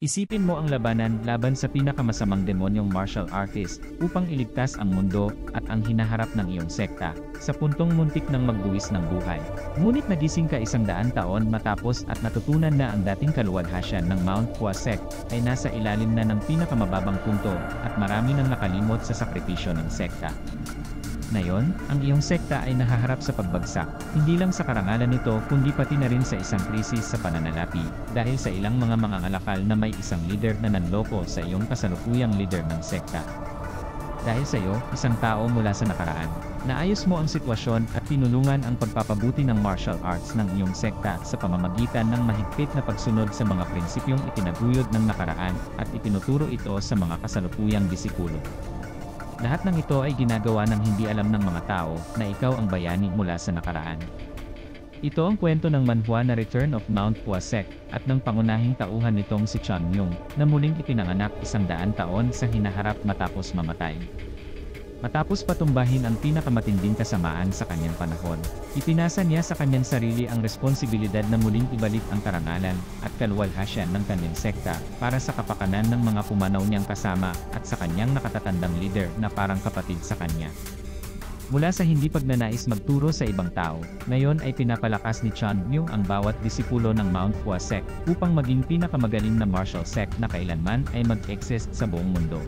Isipin mo ang labanan laban sa pinakamasamang demonyong martial artist upang iligtas ang mundo at ang hinaharap ng iyong sekta sa puntong muntik ng magbuwis ng buhay. Ngunit nagising ka 100 taon matapos at natutunan na ang dating kaluwalhasyan ng Mount Huasek ay nasa ilalim na ng pinakamababang punto at marami nang nakalimot sa sakripisyo ng sekta. Ngayon, ang iyong sekta ay nahaharap sa pagbagsak, hindi lang sa karangalan nito kundi pati na rin sa isang krisis sa pananalapi, dahil sa ilang mga mangangalakal na may isang leader na nanloko sa iyong kasalukuyang leader ng sekta. Dahil sa iyo, isang tao mula sa nakaraan, naayos mo ang sitwasyon at tinulungan ang pagpapabuti ng martial arts ng iyong sekta sa pamamagitan ng mahigpit na pagsunod sa mga prinsipyong itinaguyod ng nakaraan at itinuturo ito sa mga kasalukuyang disipulo. Lahat ng ito ay ginagawa ng hindi alam ng mga tao na ikaw ang bayani mula sa nakaraan. Ito ang kwento ng manhwa na Return of Mount Huasek at ng pangunahing tauhan nitong si Chang Yung na muling ipinanganak 100 taon sa hinaharap matapos mamatay. Matapos patumbahin ang pinakamatinding kasamaan sa kanyang panahon, ipinasa niya sa kanyang sarili ang responsibilidad na muling ibalik ang karangalan at kaluwalhasyan ng kanyang sekta para sa kapakanan ng mga pumanaw niyang kasama at sa kanyang nakatatandang leader na parang kapatid sa kanya. Mula sa hindi pagnanais magturo sa ibang tao, ngayon ay pinapalakas ni Chan Myung ang bawat disipulo ng Mount Huasek upang maging pinakamagaling na martial sect na kailanman ay mag-exist sa buong mundo.